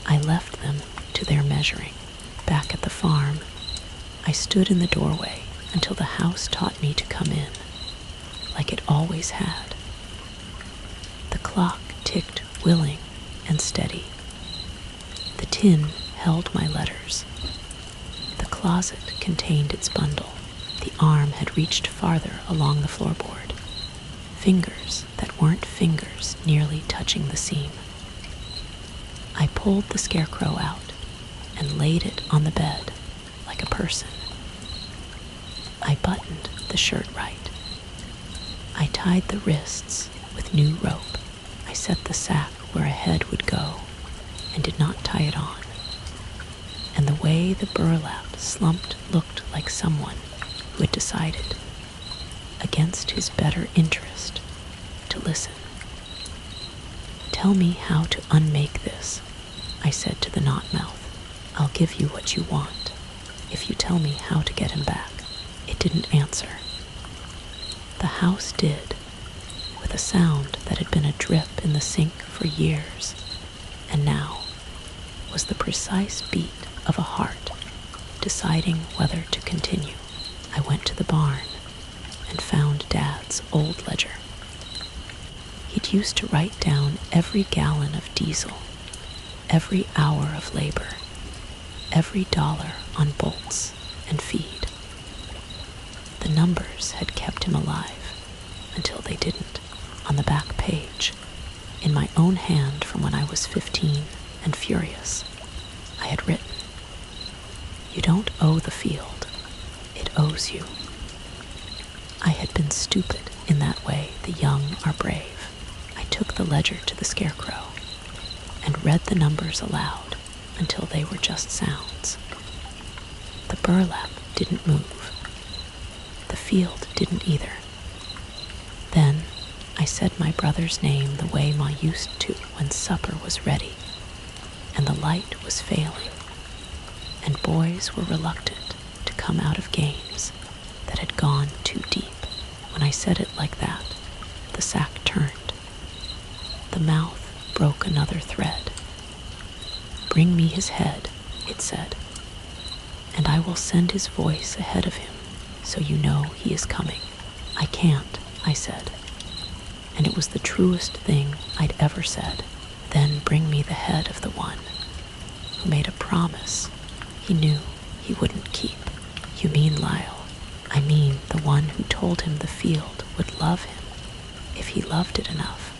I left them to their measuring. Back at the farm, I stood in the doorway until the house taught me to come in, like it always had. The clock ticked willing and steady. The tin held my letters. The closet contained its bundle. The arm had reached farther along the floorboard, fingers that weren't fingers nearly touching the seam. I pulled the scarecrow out and laid it on the bed like a person. I buttoned the shirt right. I tied the wrists with new rope. I set the sack where a head would go and did not tie it on. And the way the burlap slumped looked like someone who had decided, against his better interest, to listen. "Tell me how to unmake this," I said to the knot-mouth. "I'll give you what you want if you tell me how to get him back." It didn't answer. The house did, with a sound that had been a drip in the sink for years, and now was the precise beat of a heart deciding whether to continue. I went to the barn and found Dad's old ledger. He'd used to write down every gallon of diesel, every hour of labor, every dollar on bolts and feed. The numbers had kept him alive until they didn't. On the back page, in my own hand from when I was 15 and furious, I had written, "You don't owe the field, it owes you." I had been stupid in that way. The young are brave. I took the ledger to the Scarecrow and read the numbers aloud until they were just sounds. The burlap didn't move. The field didn't either. Then I said my brother's name the way Ma used to when supper was ready, and the light was failing, and boys were reluctant to come out of games that had gone too deep. When I said it like that, the sack turned. The mouth broke another thread. "Bring me his head," it said, "and I will send his voice ahead of him so you know he is coming." "I can't," I said, and it was the truest thing I'd ever said. "Then bring me the head of the one who made a promise he knew he wouldn't keep." "You mean Lyle?" "I mean the one who told him the field would love him if he loved it enough,"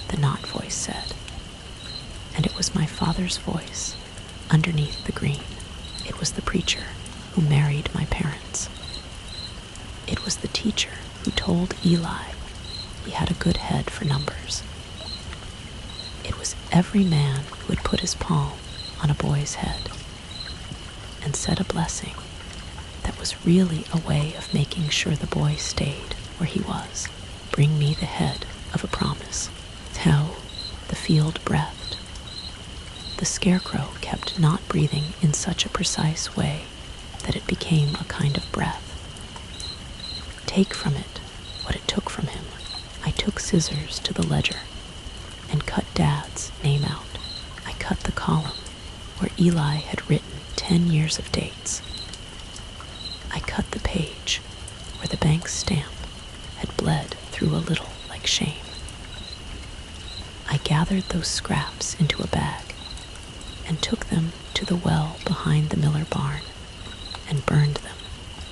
the not voice said. And it was my father's voice underneath the green. It was the preacher who married my parents. It was the teacher who told Eli he had a good head for numbers. It was every man who had put his palm on a boy's head and said a blessing that was really a way of making sure the boy stayed where he was. "Bring me the head of a promise." How the field breathed. The Scarecrow kept not breathing in such a precise way that it became a kind of breath. Take from it what it took from him. I took scissors to the ledger and cut Dad's name out. I cut the column where Eli had written 10 years of dates. I cut the page where the bank's stamp had bled through a little like shame. I gathered those scraps into a bag and took them to the well behind the Miller barn and burned them.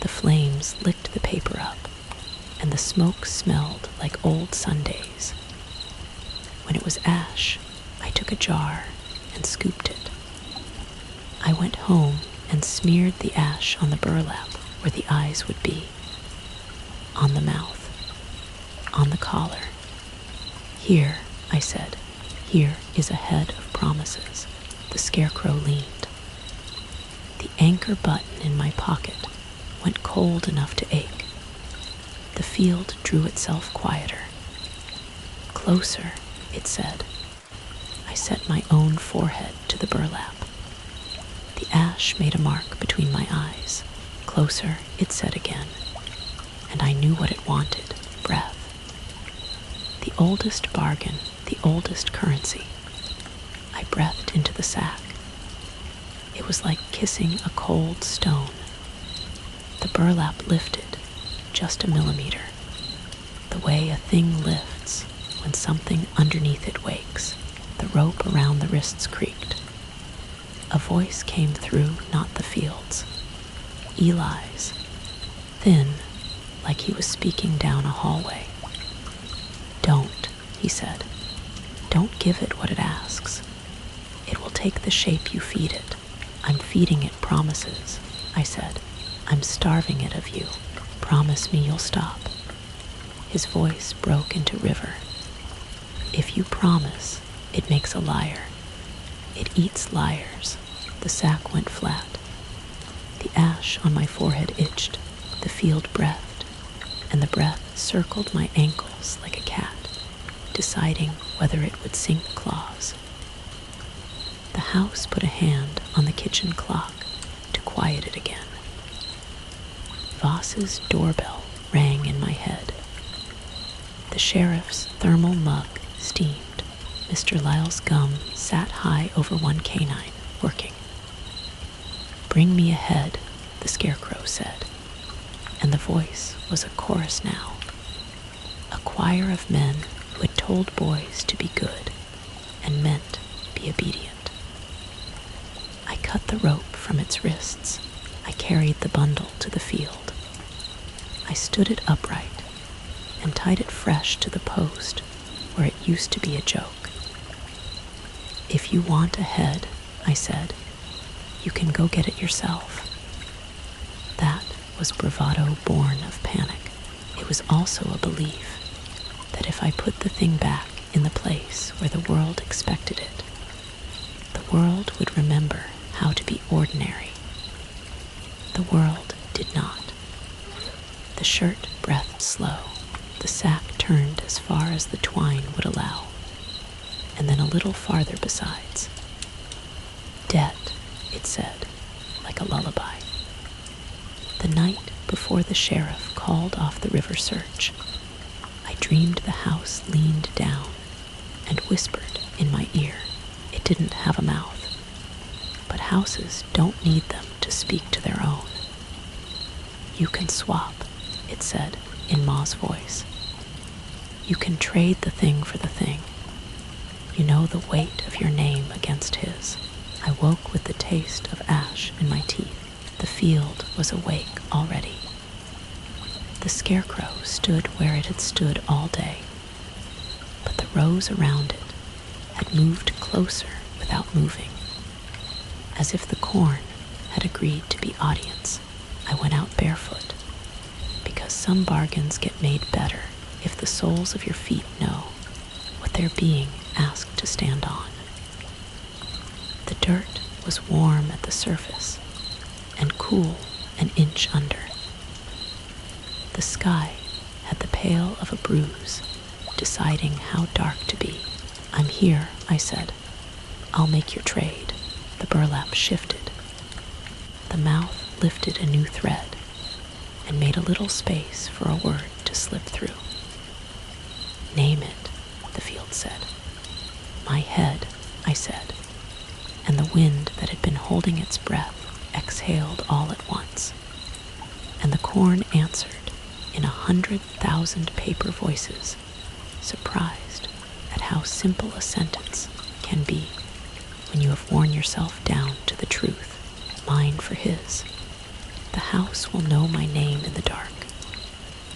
The flames licked the paper up, and the smoke smelled like old Sundays. When it was ash, I took a jar and scooped it. I went home and smeared the ash on the burlap where the eyes would be, on the mouth, on the collar. "Here," I said, "here is a head of promises." The Scarecrow leaned. The anchor button in my pocket went cold enough to ache. The field drew itself quieter. "Closer," it said. I set my own forehead to the burlap. The ash made a mark between my eyes. "Closer," it said again, and I knew what it wanted, breath. The oldest bargain, the oldest currency. I breathed into the sack. It was like kissing a cold stone. The burlap lifted just a millimeter, the way a thing lifts when something underneath it wakes. The rope around the wrists creaked. A voice came through, not the field's, Eli's, thin, like he was speaking down a hallway. "Don't," he said. "Don't give it what it asks. It will take the shape you feed it." "I'm feeding it promises," I said. "I'm starving it of you. Promise me you'll stop." His voice broke into river. "If you promise, it makes a liar. It eats liars." The sack went flat. The ash on my forehead itched. The field breathed, and the breath circled my ankles like a cat, deciding whether it would sink claws. The house put a hand on the kitchen clock to quiet it again. Voss's doorbell rang in my head. The sheriff's thermal mug steamed. Mr. Lyle's gum sat high over one canine, working. "Bring me a head," the Scarecrow said, and the voice was a chorus now. A choir of men who had told boys to be good and meant be obedient. I cut the rope from its wrists I carried the bundle to the field. I stood it upright and tied it fresh to the post where it used to be a joke. "If you want a head," I said, "you can go get it yourself." That was bravado born of panic. It was also a belief that if I put the thing back in the place where the world expected it, the world would remember how to be ordinary. The world did not. The shirt breathed slow. The sack turned as far as the twine would allow, and then a little farther besides. "Debt," it said, like a lullaby. The night before the sheriff called off the river search, I dreamed the house leaned down and whispered in my ear. It didn't have a mouth, but houses don't need them to speak to their own. "You can swap," it said in Ma's voice. "You can trade the thing for the thing. You know the weight of your name against his." I woke with the taste of ash in my teeth. The field was awake already. The scarecrow stood where it had stood all day, but the rows around it had moved closer without moving. As if the corn had agreed to be audience, I went out barefoot, because some bargains get made better if the soles of your feet know what they're being asked to stand on. The dirt was warm at the surface and cool an inch under. The sky had the pale of a bruise, deciding how dark to be. "I'm here," I said. "I'll make your trade." The burlap shifted. The mouth lifted a new thread and made a little space for a word to slip through. "Name it," the field said. "My head," I said, and the wind that had been holding its breath exhaled all at once, and the corn answered in 100,000 paper voices, surprised at how simple a sentence can be when you have worn yourself down to the truth. "Mine for his. The house will know my name in the dark.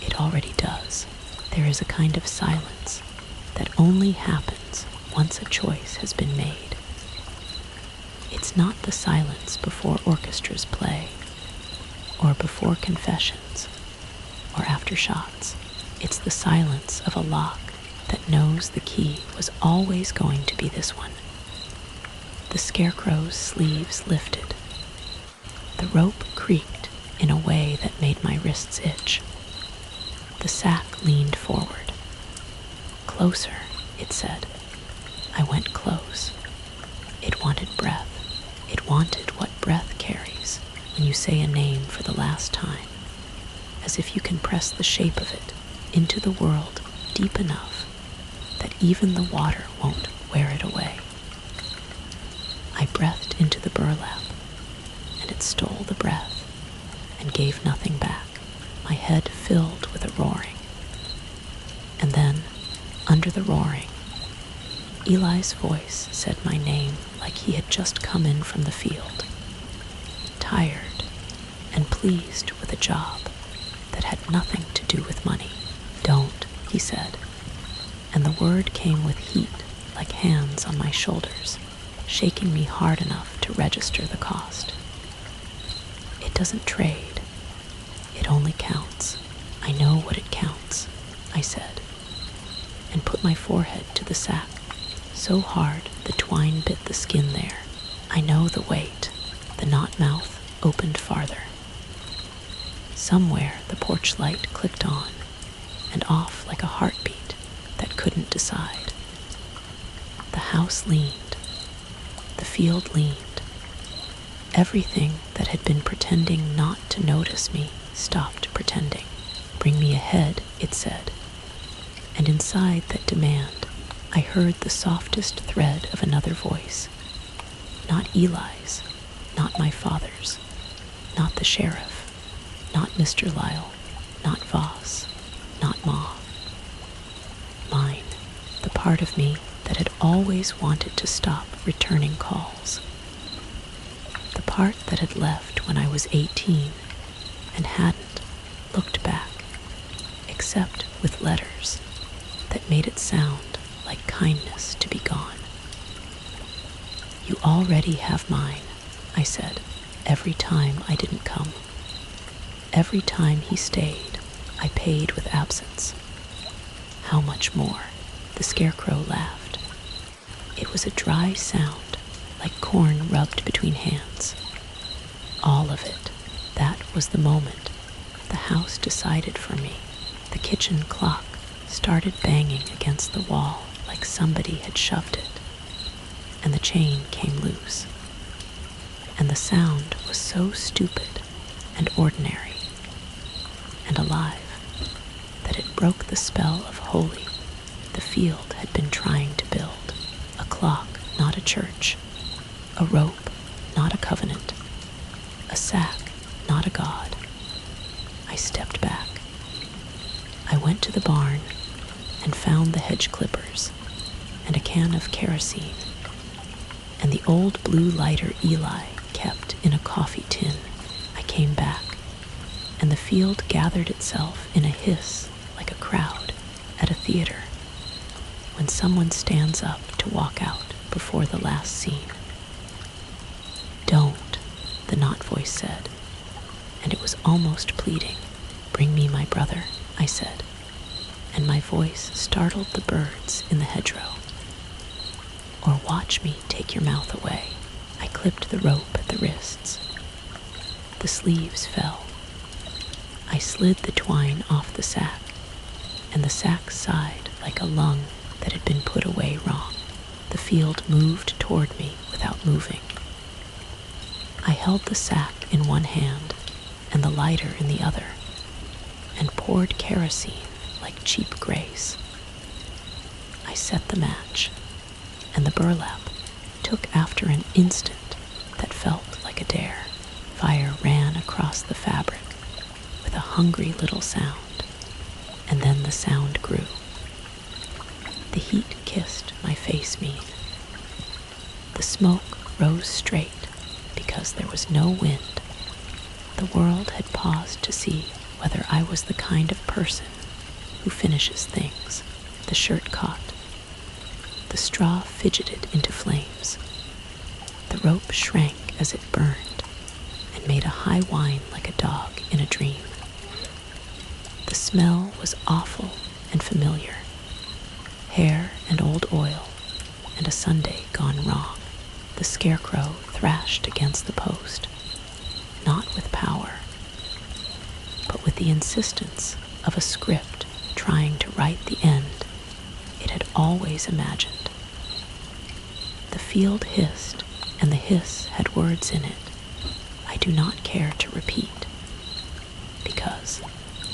It already does." There is a kind of silence that only happens once a choice has been made. It's not the silence before orchestras play, or before confessions, or after shots. It's the silence of a lock that knows the key was always going to be this one. The scarecrow's sleeves lifted. The rope creaked in a way that made my wrists itch. The sack leaned forward. "Closer," it said. I went close. It wanted breath. It wanted what breath carries when you say a name for the last time, as if you can press the shape of it into the world deep enough that even the water won't wear it away. I breathed into the burlap, and it stole the breath and gave nothing back. My head filled with a roaring. And then, under the roaring, Eli's voice said my name like he had just come in from the field, tired and pleased with a job that had nothing to do with money. "Don't," he said, and the word came with heat like hands on my shoulders, shaking me hard enough to register the cost. "It doesn't trade. It only counts. I know what it counts," I said, and put my forehead to the sack, so hard the twine bit the skin there. "I know the weight." The knot mouth opened farther. Somewhere the porch light clicked on and off like a heartbeat that couldn't decide. The house leaned. The field leaned. Everything that had been pretending not to notice me stopped pretending. "Bring me a head," it said, and inside that demand I heard the softest thread of another voice. Not Eli's, not my father's, not the sheriff, not Mr. Lyle, not Voss, not Ma. Mine, the part of me that had always wanted to stop returning calls. the part that had left when I was 18 and hadn't looked back, except with letters that made it sound like kindness to be gone. "You already have mine," I said, every time I didn't come. Every time he stayed, I paid with absence. "How much more?" The scarecrow laughed. It was a dry sound, like corn rubbed between hands. "All of it." That was the moment the house decided for me. The kitchen clock started banging against the wall like somebody had shoved it, and the chain came loose. And the sound was so stupid and ordinary and alive that it broke the spell of holy the field had been trying to build. A clock, not a church. A rope, not a covenant. A sack, not a god. I stepped back. I went to the barn and found the hedge clippers and a can of kerosene and the old blue lighter Eli kept in a coffee tin. I came back, and the field gathered itself in a hiss like a crowd at a theater when someone stands up to walk out before the last scene. "Don't," the not voice said, and it was almost pleading. "Bring me my brother," I said, and my voice startled the birds in the hedgerow. "Or watch me take your mouth away." I clipped the rope at the wrists. The sleeves fell. I slid the twine off the sack, and the sack sighed like a lung that had been put away wrong. The field moved toward me without moving. I held the sack in one hand and the lighter in the other, and poured kerosene like cheap grace. I set the match, and the burlap took after an instant that felt like a dare. Fire ran across the fabric with a hungry little sound, and then the sound grew. The heat kissed my face mean. The smoke rose straight because there was no wind. The world had paused to see whether I was the kind of person who finishes things. The shirt caught. The straw fidgeted into flames. The rope shrank as it burned and made a high whine like a dog in a dream. The smell was awful and familiar. Hair and old oil and a Sunday gone wrong. The scarecrow thrashed against the post, not with power, but with the insistence of a script trying to write the end it had always imagined. The field hissed, and the hiss had words in it I do not care to repeat, because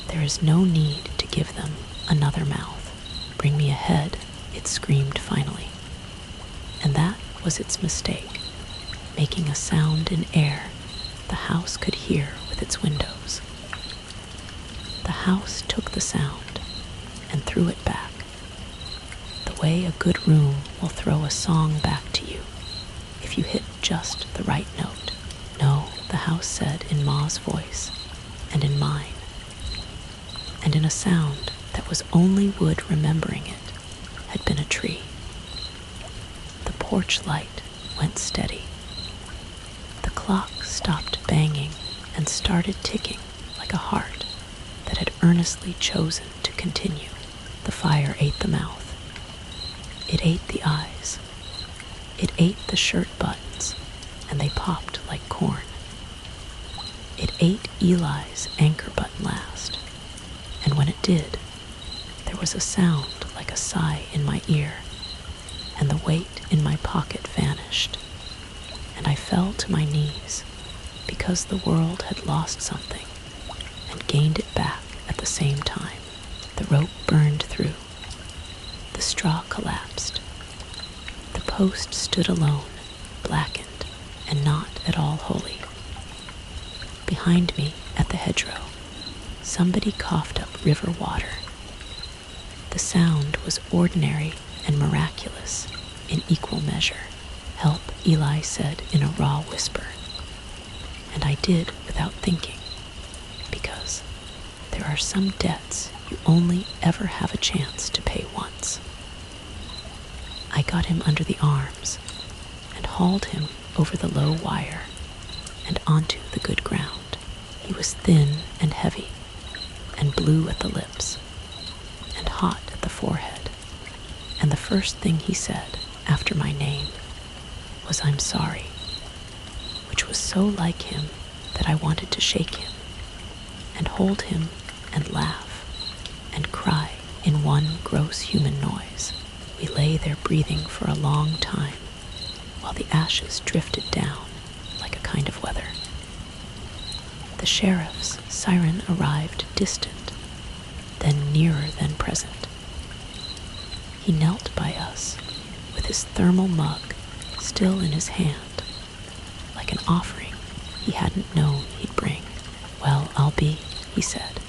there is no need to give them another mouth. "Bring me a head," it screamed finally. And that was its mistake, making a sound in air the house could hear with its windows. The house took the sound and threw it back, the way a good room will throw a song back to you if you hit just the right note. "No," the house said in Ma's voice and in mine, and in a sound that was only wood remembering it had been a tree. The porch light went steady. The clock stopped banging and started ticking like a heart that had earnestly chosen to continue. The fire ate the mouth. It ate the eyes. It ate the shirt buttons, and they popped like corn. It ate Eli's anchor button last, and when it did, there was a sound like a sigh in my ear, and the weight in my pocket vanished, and I fell to my knees because the world had lost something and gained it back at the same time. The rope burned through. The straw collapsed. The post stood alone, blackened and not at all holy. Behind me, at the hedgerow, somebody coughed up river water. The sound was ordinary and miraculous in equal measure. "Help," Eli said in a raw whisper. And I did without thinking, because there are some debts you only ever have a chance to pay once. I got him under the arms and hauled him over the low wire and onto the good ground. He was thin and heavy and blue at the lips and hot at the forehead, and the first thing he said after my name was, "I'm sorry," which was so like him that I wanted to shake him and hold him and laugh and cry in one gross human noise. We lay there breathing for a long time while the ashes drifted down like a kind of weather. The sheriff's siren arrived distant, then nearer than present. He knelt by us with his thermal mug still in his hand, like an offering he hadn't known he'd bring. "Well, I'll be," he said,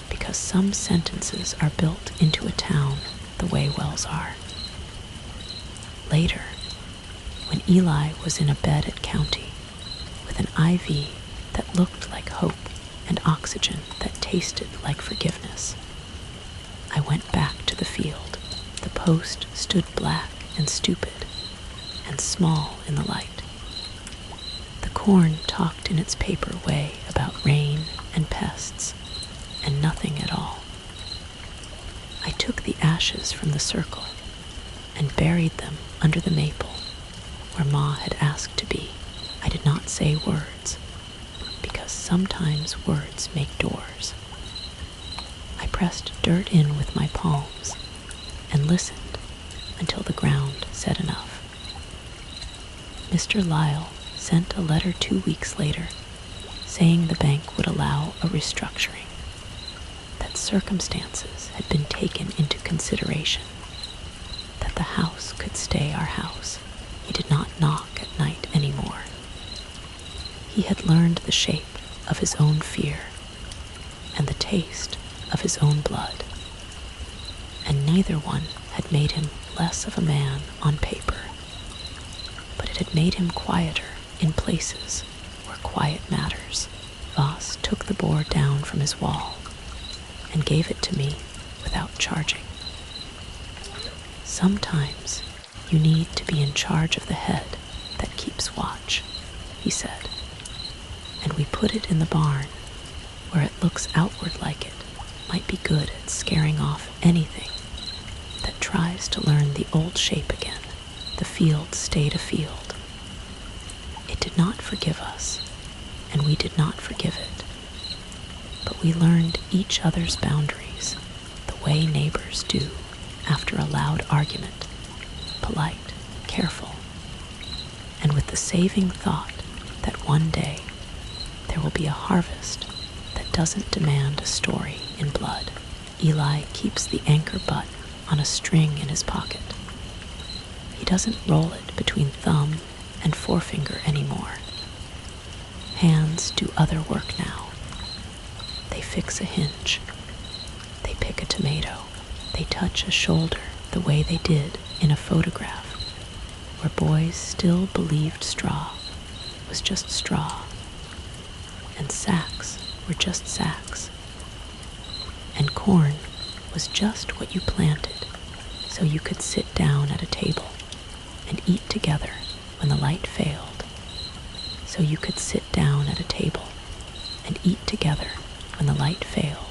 "because some sentences are built into a town the way wells are." Later, when Eli was in a bed at County with an IV that looked like hope and oxygen that tasted like forgiveness, I went back to the field. The post stood black and stupid and small in the light. The corn talked in its paper way about rain and pests and nothing at all. I took the ashes from the circle and buried them under the maple where Ma had asked to be. I did not say words, because sometimes words make doors. I pressed dirt in with my palms and listened until the ground said enough. Mr. Lyle sent a letter 2 weeks later saying the bank would allow a restructuring, that circumstances had been taken into consideration, that the house could stay our house. He did not knock at night anymore. He had learned the shape of his own fear and the taste of his own blood, and neither one had made him less of a man on paper, but it had made him quieter in places where quiet matters. Voss took the board down from his wall and gave it to me without charging. "Sometimes you need to be in charge of the head that keeps watch," he said, "and we put it in the barn where it looks outward like it might be good at scaring off anything that tries to learn the old shape again." The field stayed a field. It did not forgive us, and we did not forgive it, but we learned each other's boundaries the way neighbors do after a loud argument, polite, careful, and with the saving thought that one day there will be a harvest that doesn't demand a story in blood. Eli keeps the anchor butt on a string in his pocket. He doesn't roll it between thumb and forefinger anymore. Hands do other work now. They fix a hinge. They pick a tomato. They touch a shoulder the way they did in a photograph where boys still believed straw was just straw, and sacks were just sacks, and corn was just what you planted so you could sit down at a table and eat together when the light failed, so you could sit down at a table and eat together when the light failed.